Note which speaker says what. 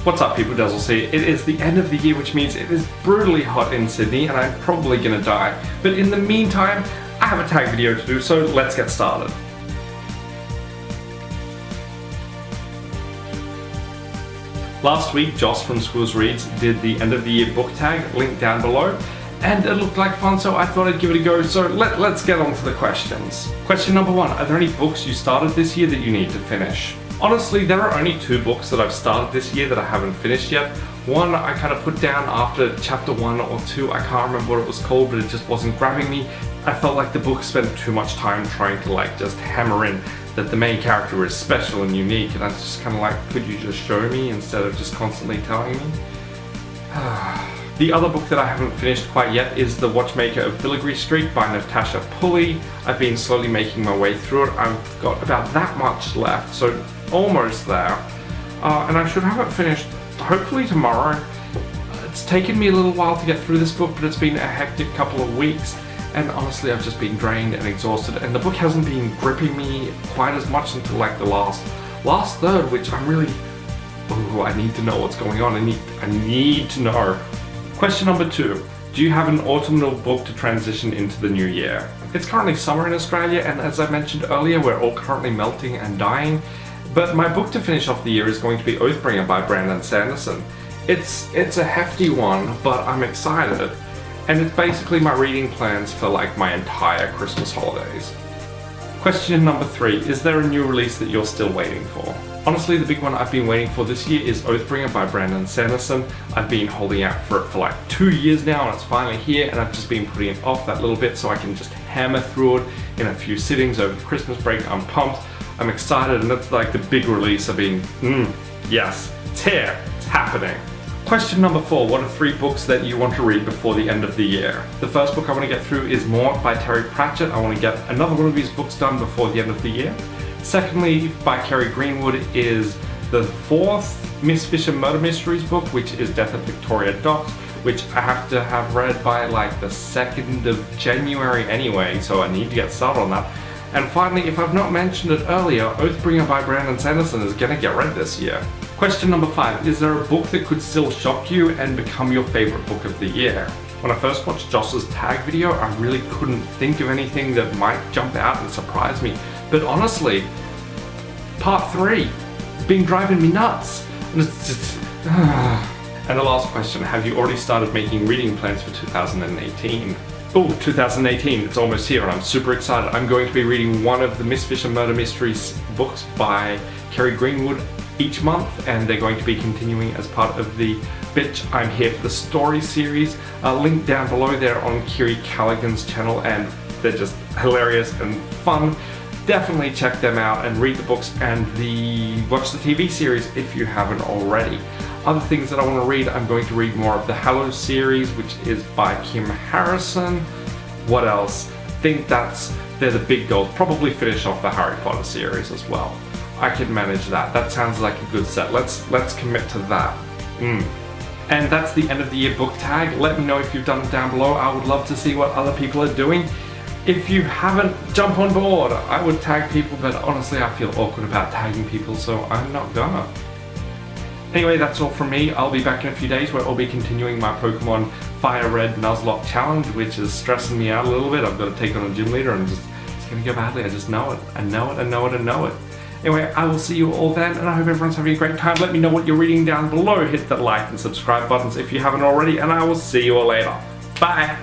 Speaker 1: What's up people, Dezzles here. It is the end of the year, which means it is brutally hot in Sydney and I'm probably gonna die. But in the meantime, I have a tag video to do, so let's get started. Last week, Joss from squibblesreads did the end of the year book tag, link down below, and it looked like fun, so I thought I'd give it a go. So let's get on to the questions. Question number 1, are there any books you started this year that you need to finish? Honestly, there are only 2 books that I've started this year that I haven't finished yet. One I kind of put down after chapter 1 or 2, I can't remember what it was called, but it just wasn't grabbing me. I felt like the book spent too much time trying to just hammer in that the main character is special and unique, and I was just kind of like, could you just show me instead of just constantly telling me? The other book that I haven't finished quite yet is The Watchmaker of Filigree Street by Natasha Pulley. I've been slowly making my way through it. I've got about that much left, so almost there. And I should have it finished hopefully tomorrow. It's taken me a little while to get through this book, but it's been a hectic couple of weeks. And honestly, I've just been drained and exhausted, and the book hasn't been gripping me quite as much until like the last third, which I'm really, I need to know what's going on. I need to know. Question number 2, do you have an autumnal book to transition into the new year? It's currently summer in Australia, and as I mentioned earlier, we're all currently melting and dying. But my book to finish off the year is going to be Oathbringer by Brandon Sanderson. It's a hefty one, but I'm excited. And it's basically my reading plans for like my entire Christmas holidays. Question number 3, is there a new release that you're still waiting for? Honestly, the big one I've been waiting for this year is Oathbringer by Brandon Sanderson. I've been holding out for it for like 2 years now, and it's finally here, and I've just been putting it off that little bit so I can just hammer through it in a few sittings over the Christmas break. I'm pumped, I'm excited, and that's like the big release. I've been, yes, it's here, it's happening. Question number 4, what are 3 books that you want to read before the end of the year? The first book I want to get through is More by Terry Pratchett. I want to get another one of these books done before the end of the year. Secondly, by Kerry Greenwood, is the 4th Miss Fisher Murder Mysteries book, which is Death at Victoria Docks, which I have to have read by like the 2nd of January anyway, so I need to get started on that. And finally, if I've not mentioned it earlier, Oathbringer by Brandon Sanderson is gonna get read this year. Question number 5, is there a book that could still shock you and become your favorite book of the year? When I first watched Joss's tag video, I really couldn't think of anything that might jump out and surprise me. But honestly, part 3 has been driving me nuts. And it's just, And the last question, have you already started making reading plans for 2018? Oh, 2018, it's almost here and I'm super excited. I'm going to be reading one of the Miss Fisher Murder Mysteries books by Kerry Greenwood each month, and they're going to be continuing as part of the Bitch, I'm Here for the Story series. Link down below there on Kiri Callaghan's channel, and they're just hilarious and fun. Definitely check them out and read the books and watch the TV series if you haven't already. Other things that I want to read, I'm going to read more of the Hallow series, which is by Kim Harrison. What else? I think they're the big goals. Probably finish off the Harry Potter series as well. I can manage that. That sounds like a good set. Let's commit to that. And that's the end of the year book tag. Let me know if you've done it down below. I would love to see what other people are doing. If you haven't, jump on board. I would tag people, but honestly I feel awkward about tagging people, so I'm not gonna. Anyway, that's all from me. I'll be back in a few days where I'll be continuing my Pokemon Fire Red Nuzlocke challenge, which is stressing me out a little bit. I've got to take on a gym leader and it's gonna go badly. I just know it. I know it, I know it, I know it. Anyway, I will see you all then, and I hope everyone's having a great time. Let me know what you're reading down below. Hit that like and subscribe buttons if you haven't already, and I will see you all later. Bye!